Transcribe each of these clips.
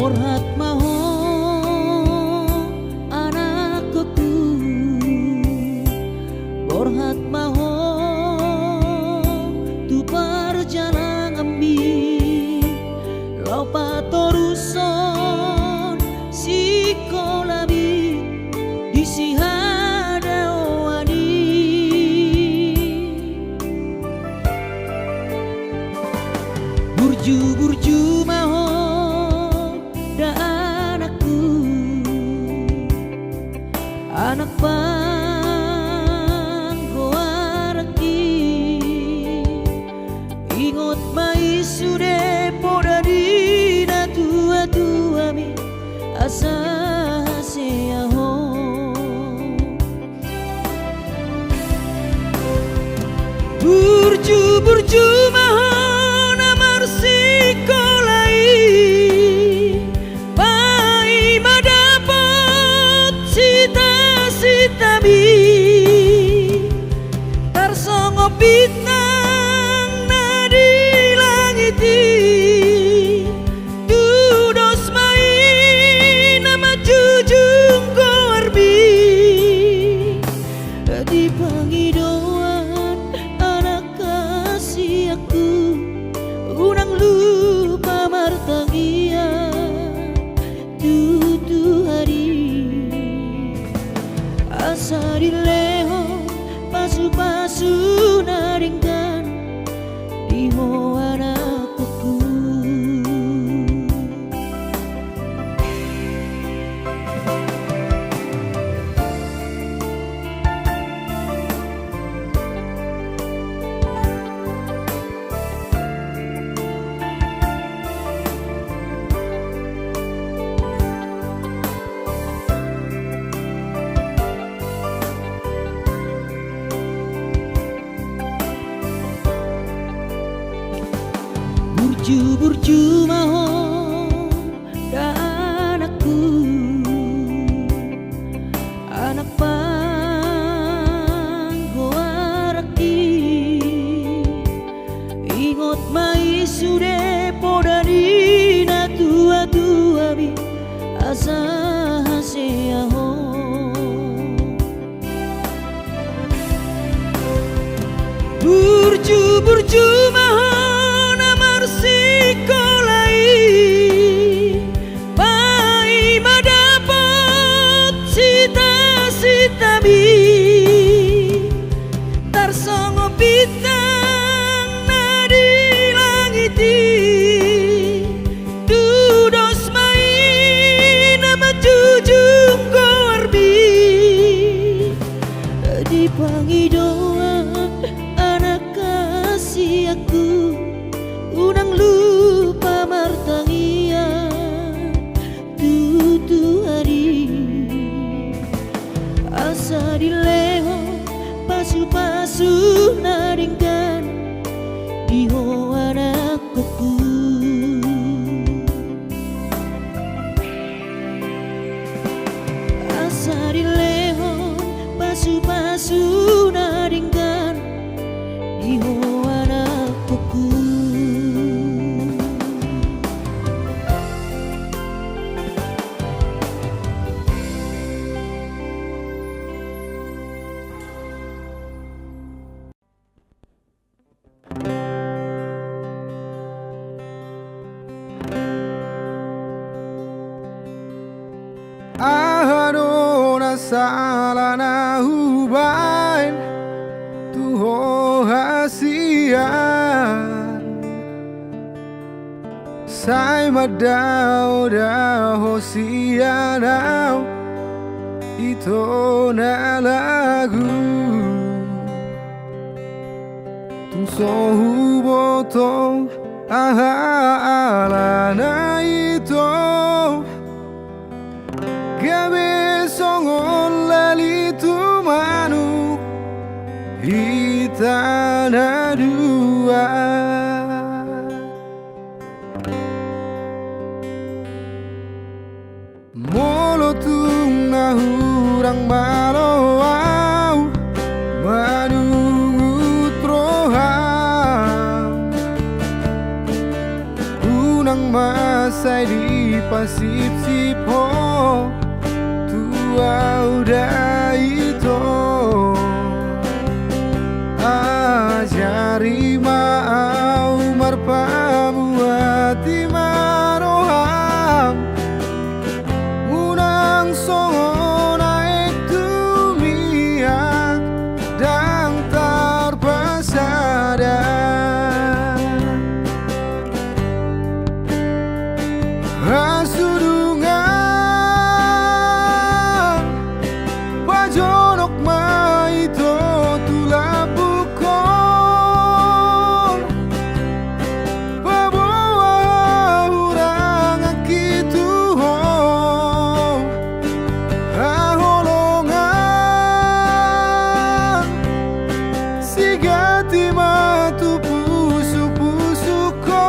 Borhat maho anakku, borhat maho tu perjalanan ambi lau patoruson si kolabi di sihada wadi burju maho da anakku, anak panggoaraki ingot mai sude poda dina tua mi asa seaho burju maho namar sikolai pai madapot sita bi tarsongo bintang nadi langiti dudos mai nama jujung korbi di pangidauan anak kasih aku unang lupa martangia tutu hari asa dileho pasu naringkan di ho anakku. Burju maho da anakku, anak panggoaraki ingot mai sude poda dina tua bi asa seaho burju maho sikolai pai madapot sita bi tarsongo bintang nadi langiti dudos mai nama jujung korbi di pangidauan anak kasih aku unang lupa martangia tutu hari asa dileho pasu naringkan di ho anakku. Asa dileho pasu naringkan di ho anakku. Ahadona salana hubain tuho hasian sai madao da hosianau ito na lagu tung sohu boto alana ito gabe songon lalitu manu hitana dua molotung nahurang malawau manungut roham unang masai di pasip-sip ho tua udah itu ajari mau marpamu hati maroham unang songo naik tumiak dan terpesada Hasudungan pajonok maito tulabukon pabawa urang akitu ho aholongan sigati matu pusu-pusu ko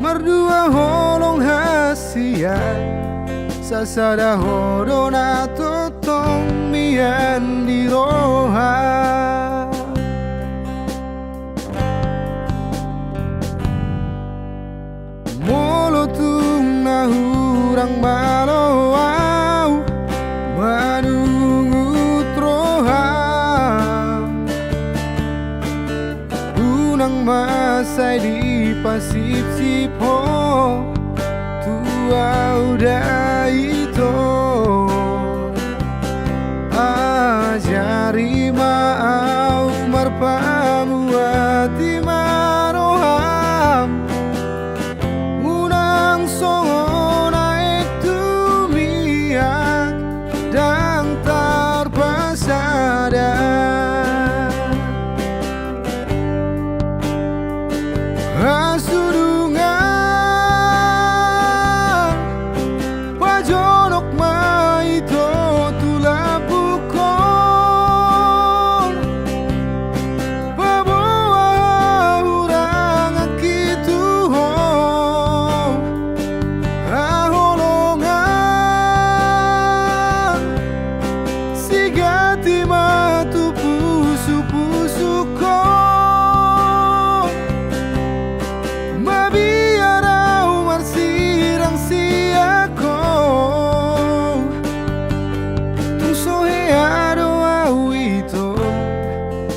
Mardua holong hasia Sasada hodona totong mian di roha Molotung na hurang malawau Manungut roha Unang masay di pasip-sip ho tua udah itu ajari mau marpamu hati maroham unang songo naik tumiak dan terpesada Hasudungan pajonok maito tulabukon pabawa urang akitu ho aholongan sigati matu pusu-pusu ko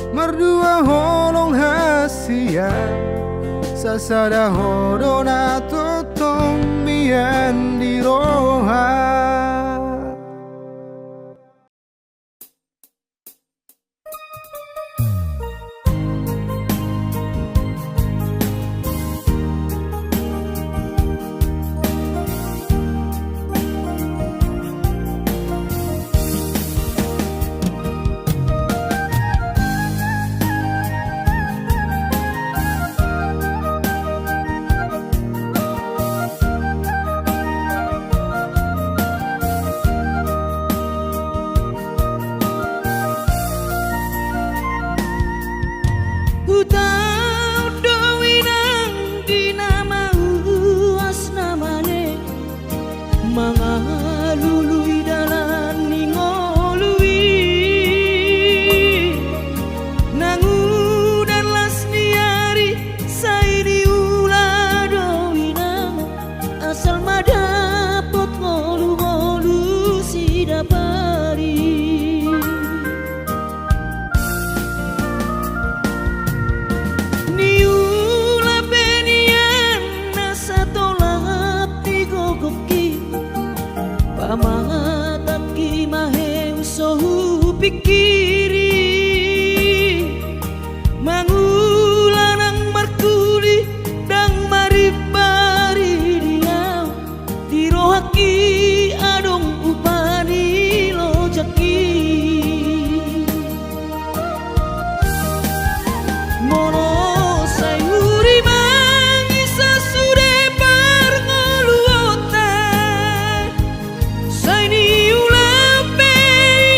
Mardua holong hasia Sasada hodona totong mian di roha Pamataki maheng sohu pikiri Mangulanang markuli dang maribari dia Tirohaki adong upani lojaki Mono sayuri mangisa sude parngoluota Saini ulape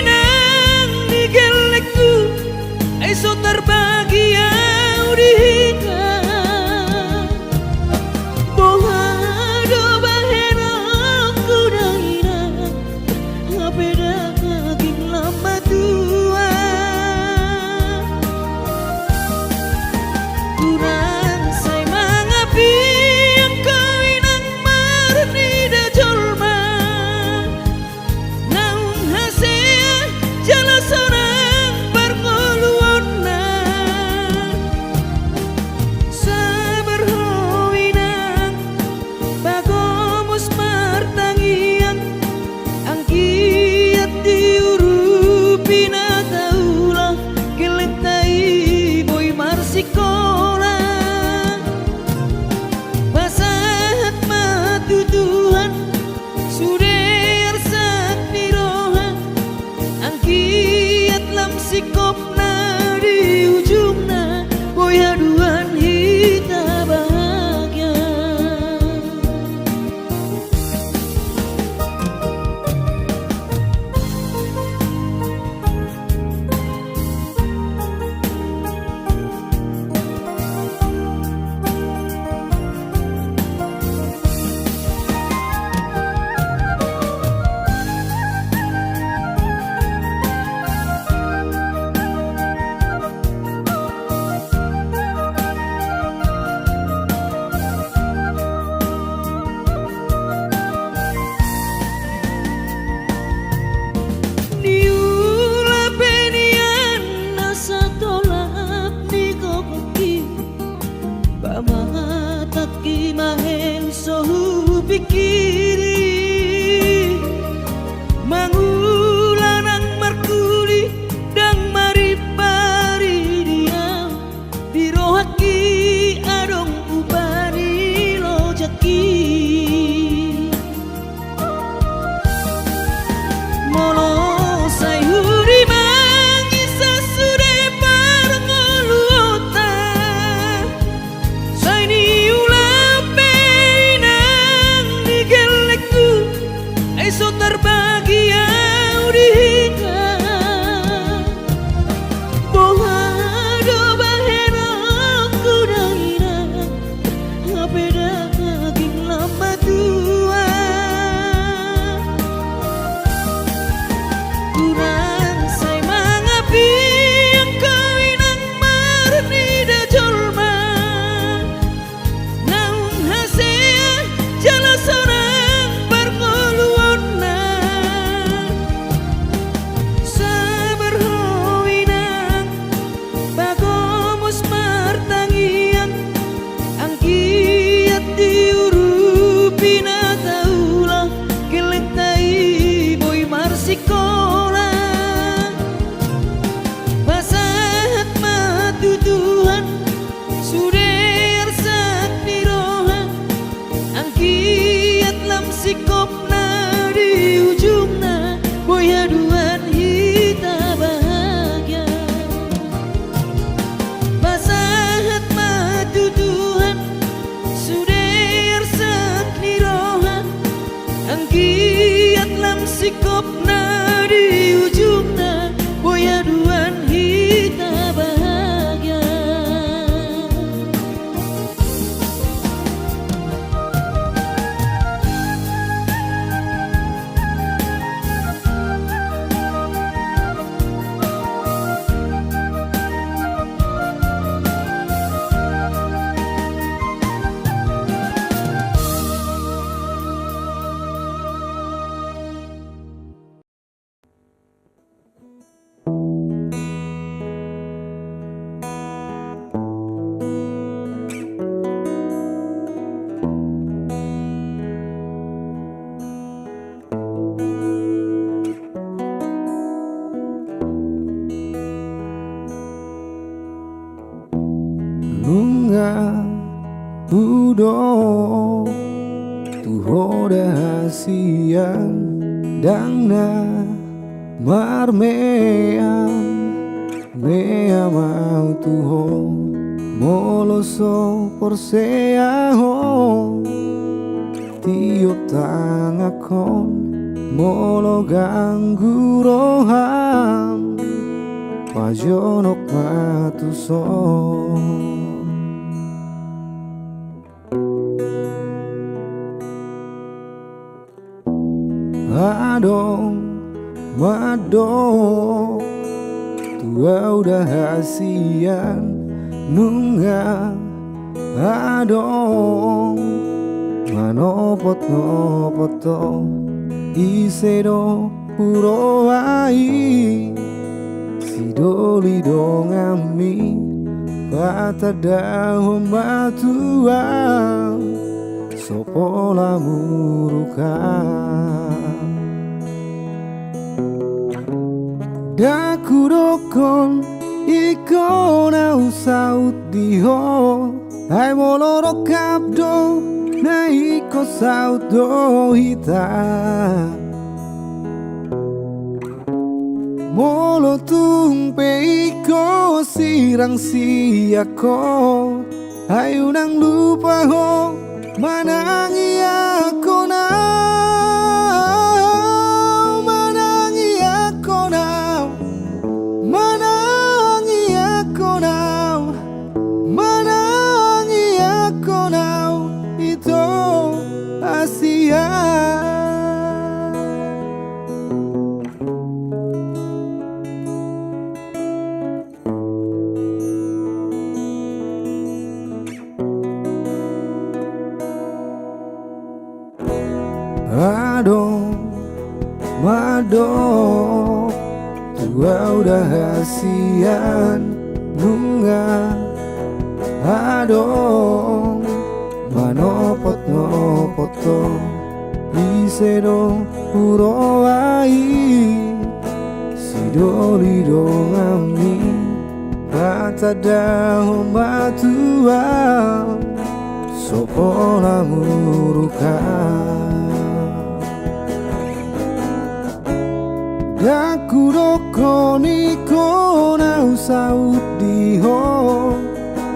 nang nigel pinataulah kelektai boy marsikola pasahat matutuhan suder sak pirohan angkiat lam sikopna di ujungna boy haduan hita bahagia. Pamataki mahel sohu pikiri mangulan ang markuli dang maripari dia birohaki adong ubani lojaki molo say huri mangisa sude parngoluota say ni eso terbahagia udika bohado bahena kudaira apeda kaging lama tua kurang say mangapi yang kawinang marni da jolma naung hasea jala sorang sikola pasahat matutuhan suder sak pirohan angkiat lam sikopna di ujungna boy haduan hita bahagia pasahat matutuhan suder sak pirohan angkiat lam sikopna di ujungna boy haduan hita bahagia. Nunga udo tuhoda hasian dangna marmean mea mau tuho moloso porseaho tio tangakon molo ganggu roham pajonok matuson adong madong tua udah hasian nunga adong manopot nopoto isedo puro ai sidoli dongami patada hombatua sopola muruka Daku dokon iko na usaut diho ai moloro kapdo na iko saut do hita molo tumpe iko sirang siako ayo nang lupa ho manangi ako na manangi ako na manangi ako na manangi ako na ito Asia. Aduh, madok, tua udah hasian nunga. Aduh, manopot nopoto, isero uroai, sidolido ngami, kata dahom batua, sopola murukan. Daku doko niko na usaut diho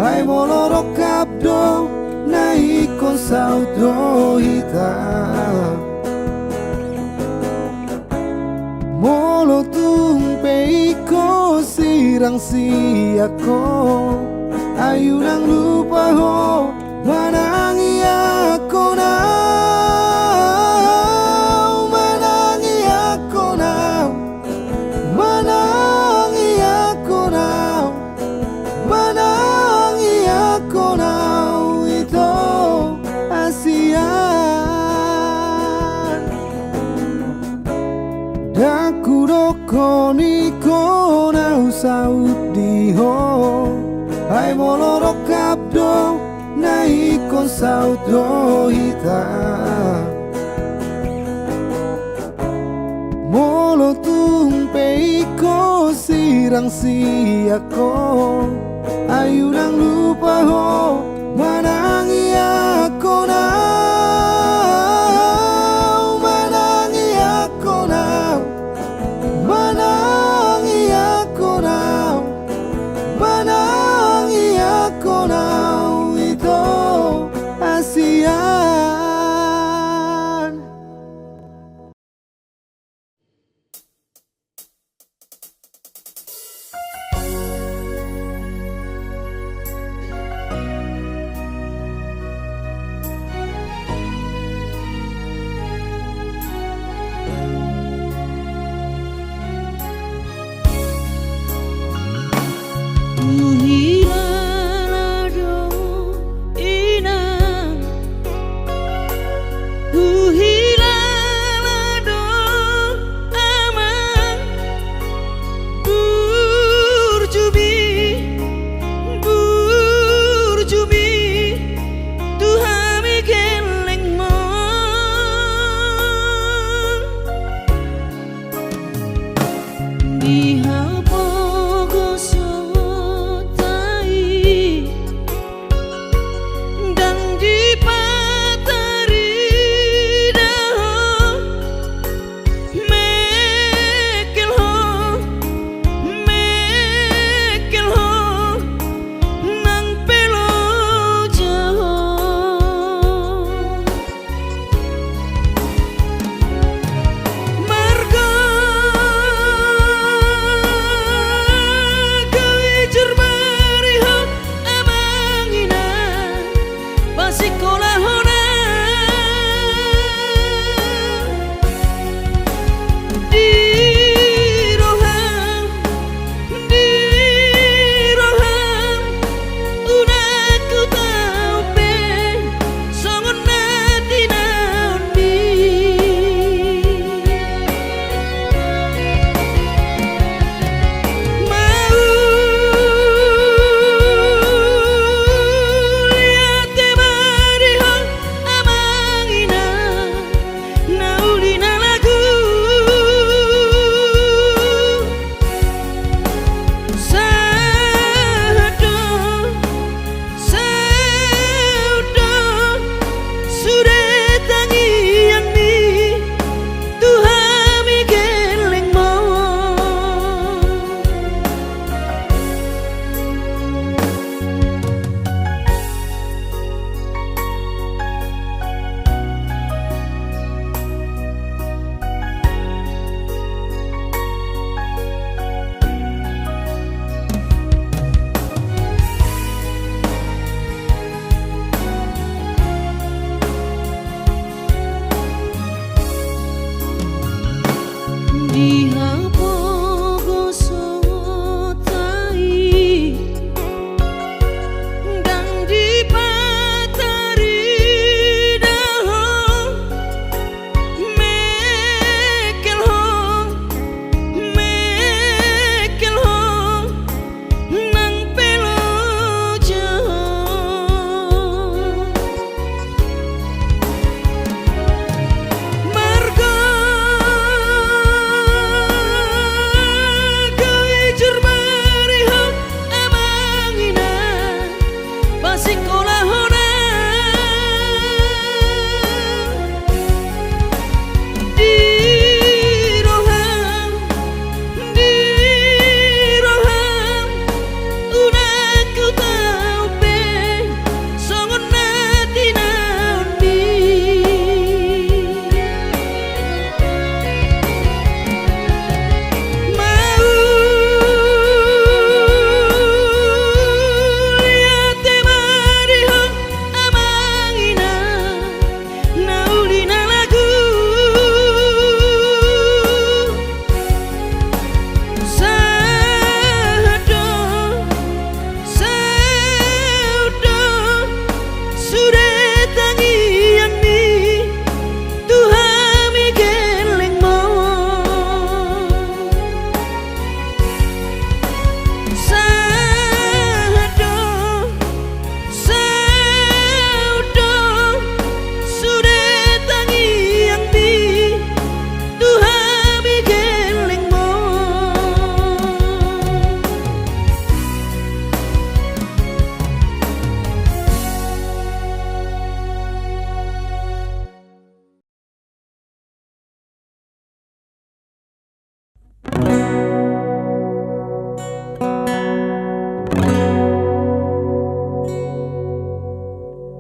ai moloro kapdo na iko saut do hita molo tumpe iko sirang siako ayu nang lupa ho manangi ako na Daku doko niko na usaut diho ai moloro kapdo na iko saut do hita molo tumpe iko sirang siako ayu nang lupa ho manangi ako na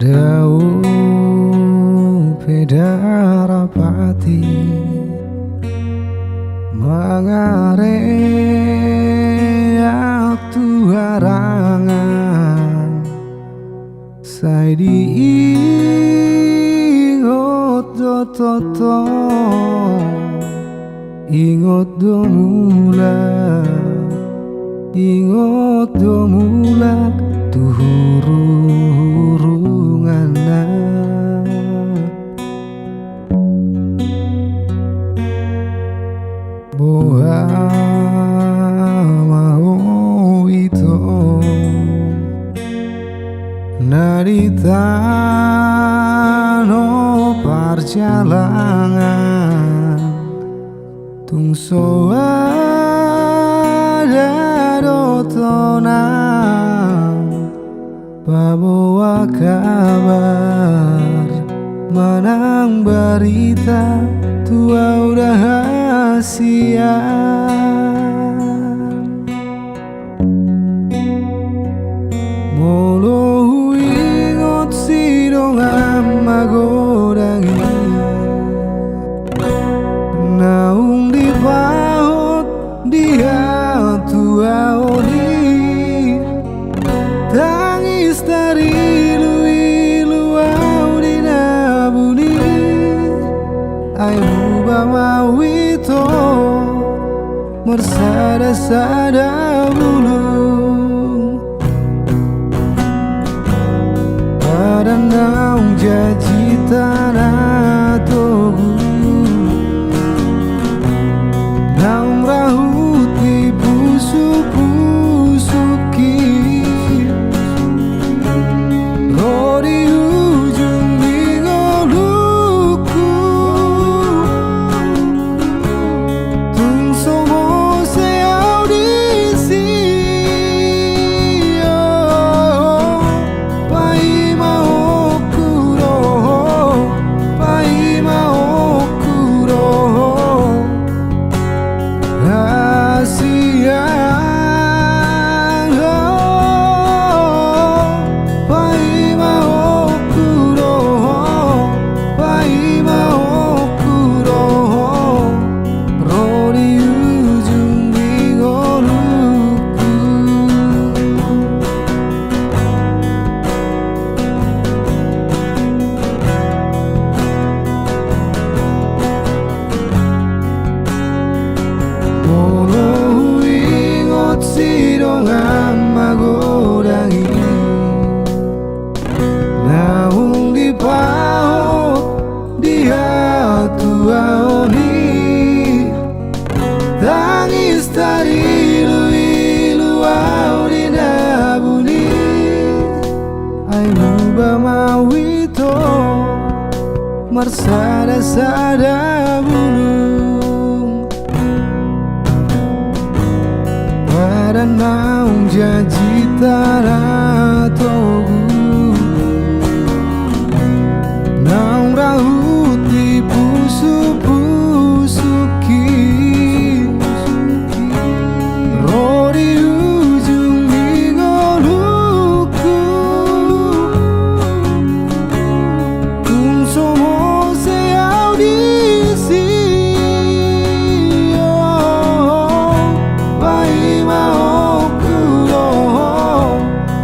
Daun beda rapati mangare waktu harangan saya diingot toto ingot do mulak tuhurungana boa mau itu narita no perjalanan tungso ada dotonang bawa kabar menang berita tua udah rahasia molo ingot si dongam magodangi naung di paut dia tua oni tangis dari lu di nabuni ayu bamawito mersada-sada bulung pada naung janji tanah togu naung rahut di busuk-busuki roh di ujung bingoluku tung somo seau di sio pai mau kuro pai mau kuro rahasia magodangi naung di paut dia tua oni tangis dari lu di nabuni ayu bamawito marsada-sada bulung pada naung janji tanah togu naung rahut di busuk-busuki roh di ujung bingoluku tung somo seau di sio pai mau kuro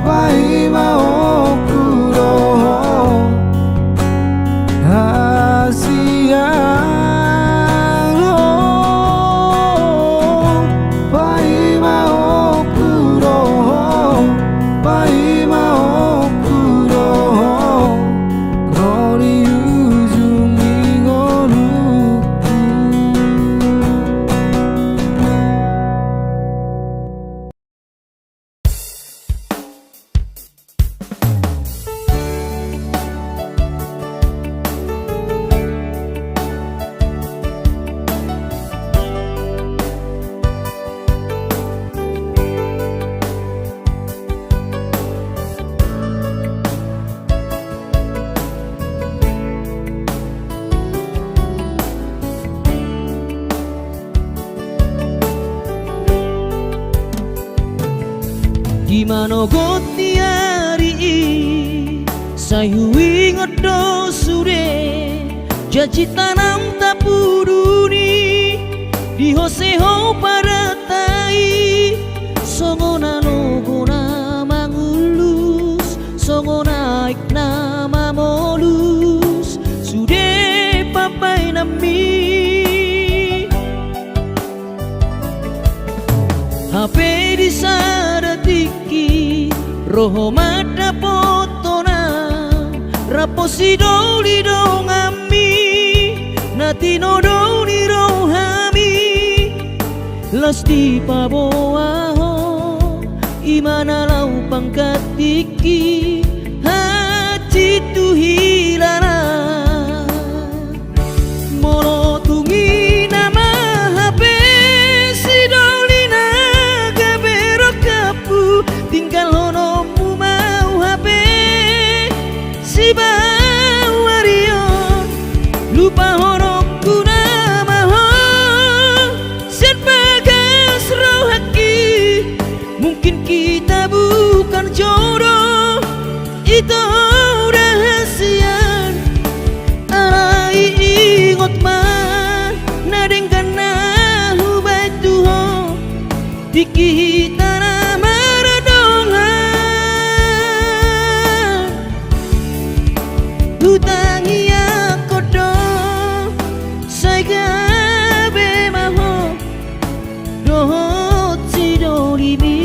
pai mau kuro rahasia pai mau kuro pai mau kuro roh di ujung bingoluku. Gimana got niari sayu ingat do sure janji tanam tapuduni di hoseho pada tai songona logona mangulus songona ikna mamolus sude papai nami HP di sadatiki roho mata potona raposi doli dong ami natino doli rohami lasti paboaho imana lau pangkat tiki hati tu hilara molo tungi nama HP si doli naga berok kapu tinggal honomu mau HP si bawario lupa honokku nama ho sen bagas rohaki mungkin kita bukan jodoh itu rahasia arai ingot mah nadengkan nahu batuho diki tanah maradongan hutangi aku dong saya gabe maho dohot si dolibi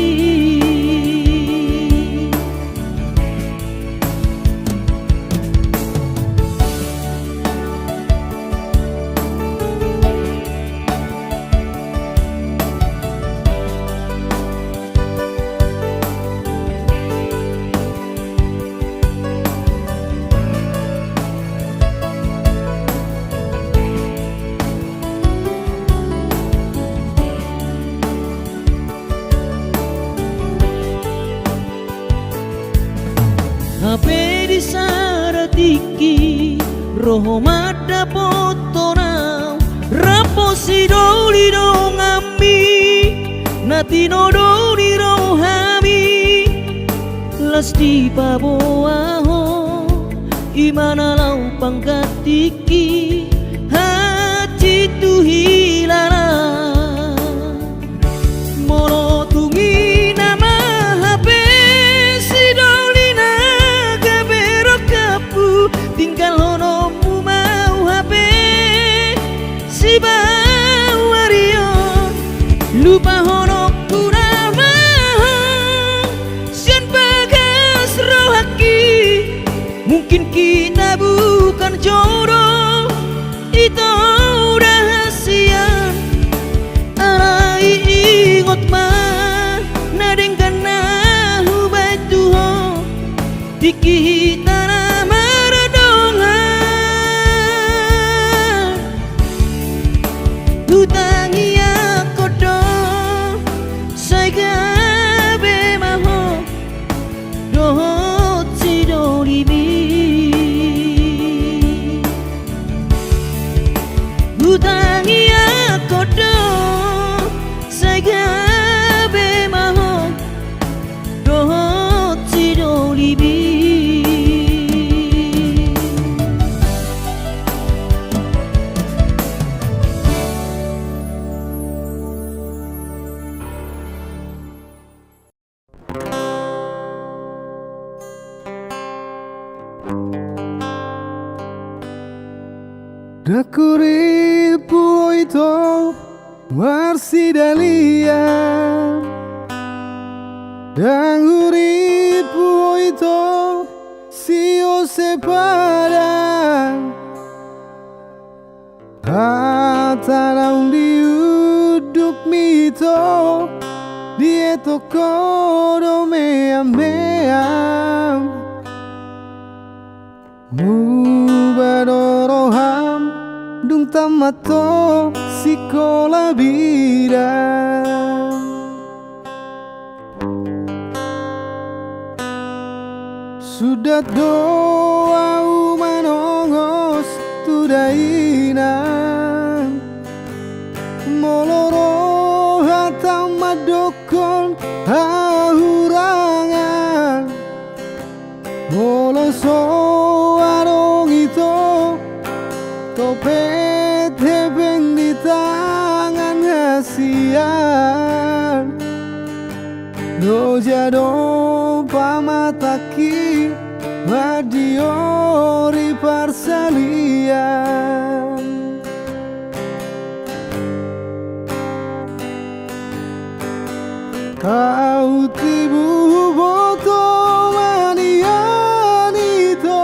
HP di saratiki roho mata potona raposi doli dong ami natino doli rohami lasti paboaho imana lau pangkat tiki hati tu hilara molo tungi nama HP si doli naga berok kapu tinggal honomu mau HP si bawario lupa honokku nama sian bagas rohaki mungkin kita bukan jodoh itu rahasia arai ingot mah nadengkan nahu batuho diki tanah maradongan hutangi aku dong saya gabe maho dohot si dolibi hutangi aku dong saya gabe maho dohot si dolibi Dakuri puito marsidalia Danguri puito si o separa Hatara undi uduk mito Dieto kodo meam Mubadoroham dung tamato sikola bida Sudah doa umanongos tudaina Moloro hatam madokon hahurangan Molo so warung itu topet hebeng di tangan hasian do jado pamataki madiori parsalian kau tibu boto manian itu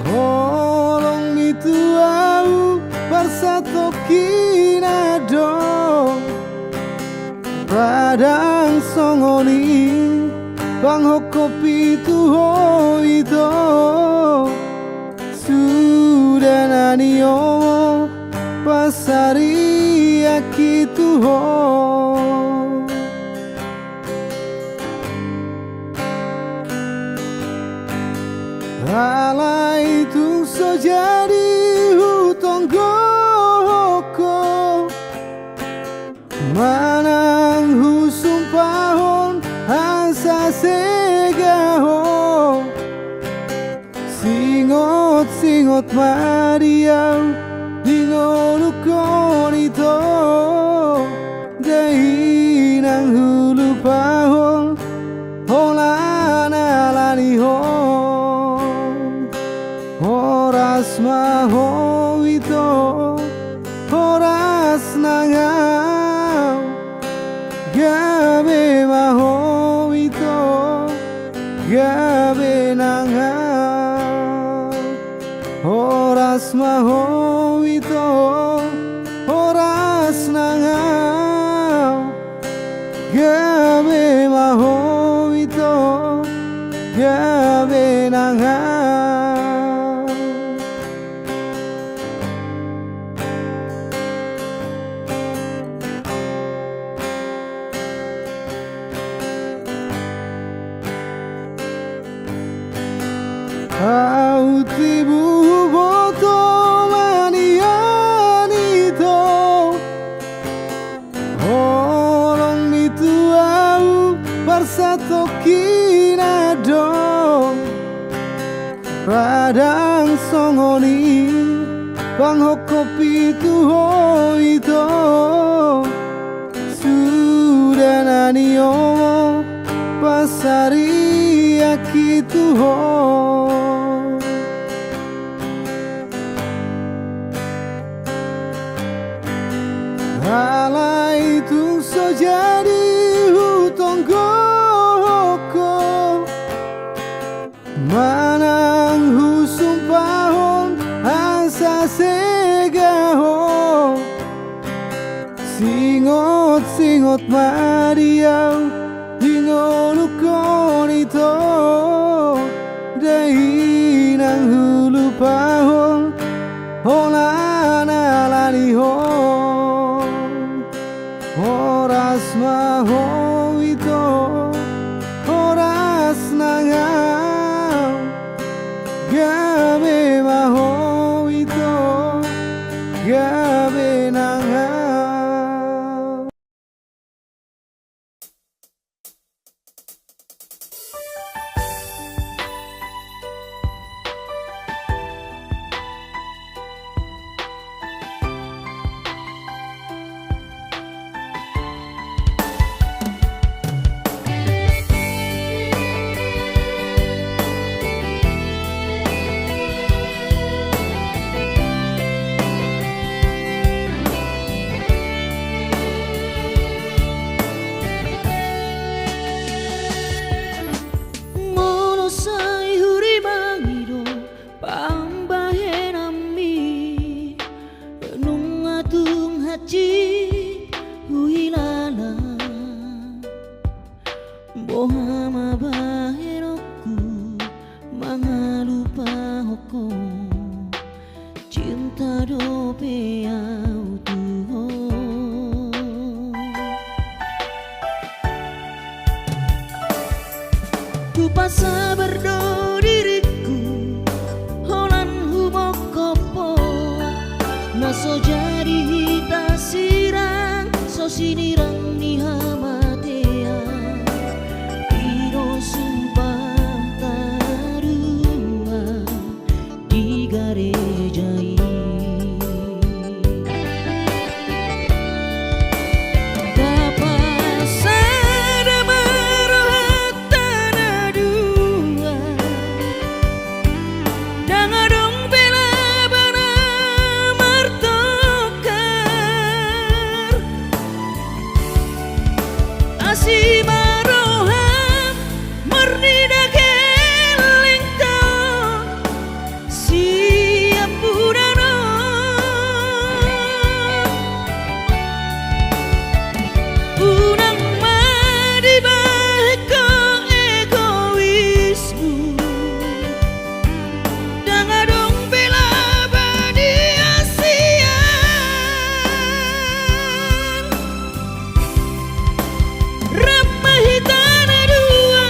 holong itu au parsato kinado radang songoni panghokopi tuho itu sudah nanio pasari akituho ala itu sejadi hutonggo manang husumpahon asa segaho singot mariau dingolukon itu dahinang hulu pahon holana laniho horas maho itu horas nangau gabe maho itu gabe nangau horas maho itu horas nangau gabe maho itu gabe nangau kau tibu boto manian itu orang itu au parsato kinado radang songoni panghokopi tuho itu sudah nanio pasari akituho ala itu sejadi hutonggo manang husumpahon asa segaho singot mariau dingolukon itu dahinang hulu pahon holana laniho horas maho itu horas nangau gabe maho itu gabe nangau Bohama baheroku mangalupa hoko cinta dope autuho ku pasa berdo diriku holan humokopo naso jadi hita sirang so sinirang ni hamatea sumpah Asih maroham murni dageling tau siap budana unang madi baik ko egoismu dang adong bela badi asian ramahitana dua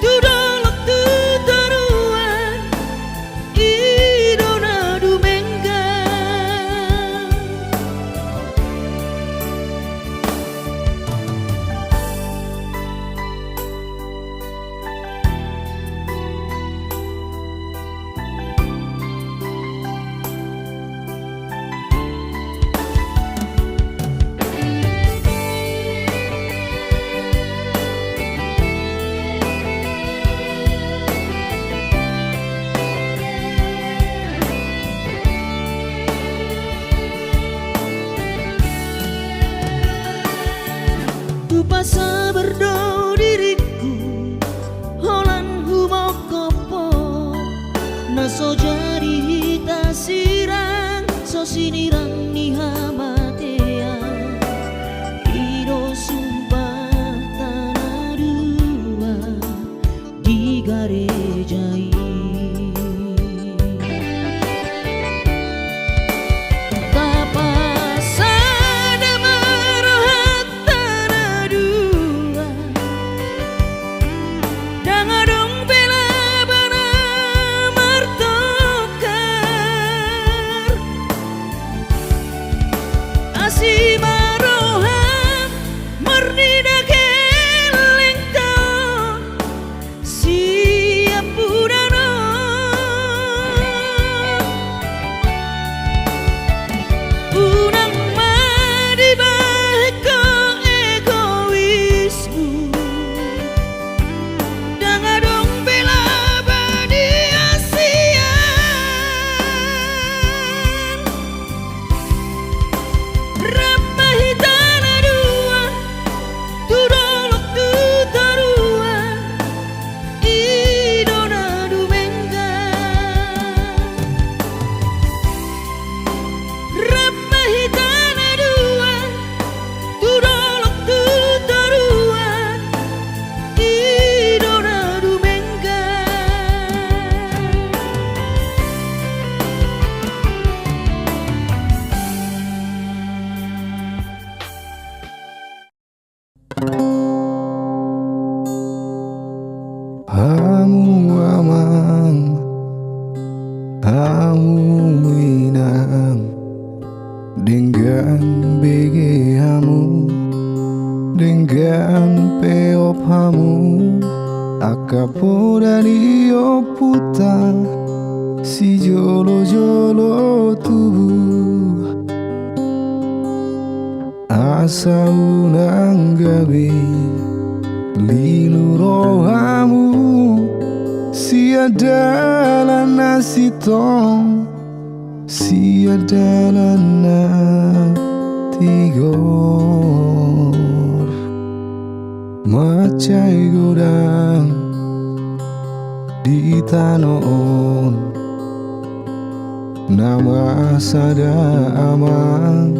tudolok tutoruan idona dumengga tu pasa berdo diriku holan humokopo naso jadi hita sirang so sinirang ni hamatea iro sumpah tanah dua di garejai tapasada marohat tanah dua dang adong bela bana martokar asih maroham murni dageling tau siap budana unang madi baik ko egoismu dang adong bela badi asian ramahitana dua tudolok tutoruan idona dumengga ramahitana dua tudolok tutoruan idona dumengga Hamu amang, hamu inang, dengan bege hamu, dengan peop hamu, akapo dari oputa, si jolo jolo tubuh, asa unang gabi. Lilu rohamu si adalah nasi tong si adalah tigor macai gudang di tanon nama sada amang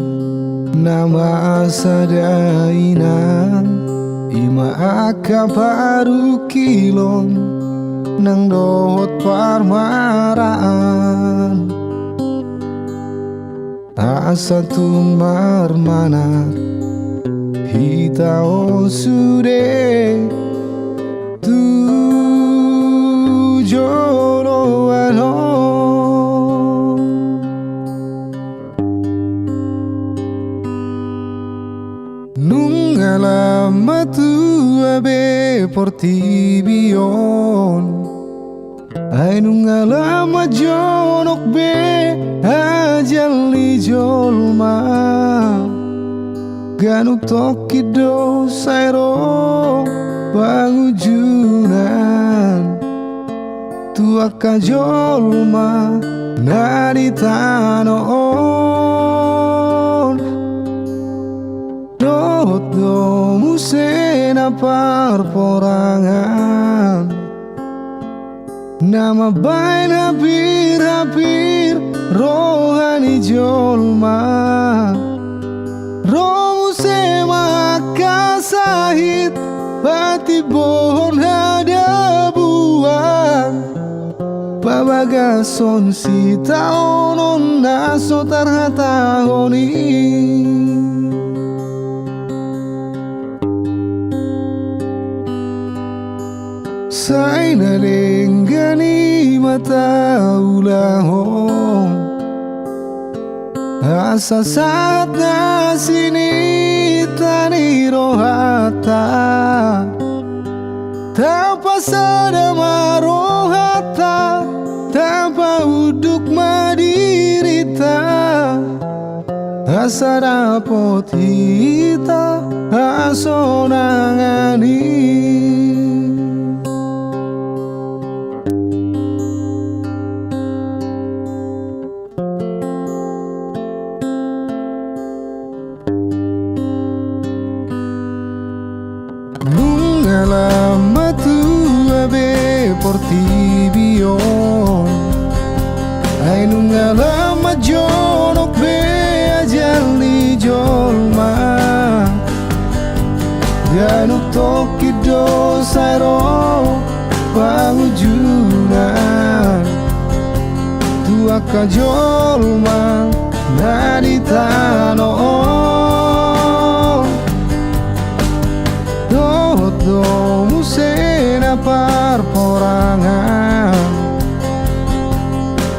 nama sada inang ima akabaru kilon nang dohot parmaraan asa tumar mana hita osude tu joro alon nungalama tu abe portibion ay nungalama jonok be ajal li jolma ganuk tokido sairo pangujunan tua kajolma nari tanon Dodo musena parporangan nama bain hapir-hapir rohani jolma romu sema kasahit pati bohon hada buang pabagason si taonon naso tarhatahoni Saina lenggani mata ulahong asa saat nasini tani rohata tanpa sadama rohata tanpa uduk madirita asa dapot hita asonangani Lama tua be portibio ai nunga lama jonok be ajal ni jolma ganuk toki do sairo pangujunan tua ka jolma naditano Dodo musena parporangan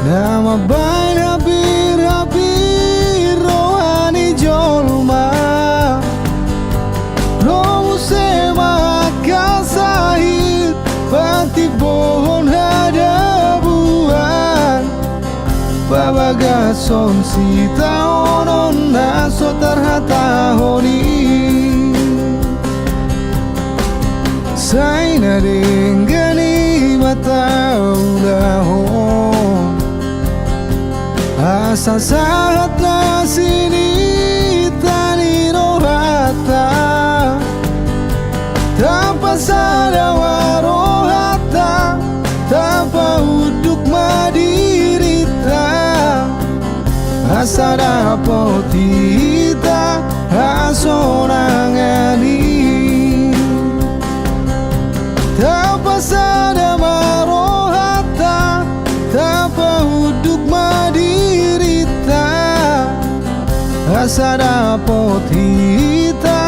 nama bain hapir-hapir rohani jolma romu sema kasahit pati bohon hada buang babagason si taonon naso tarhatahoni Saina denggani mata ulahong asa saat nasini tani rohata tanpa sadawa rohata tanpa uduk madirita asa dapot hita asonangani tanpa sadama rohata tanpa uduk madirita asa dapot hita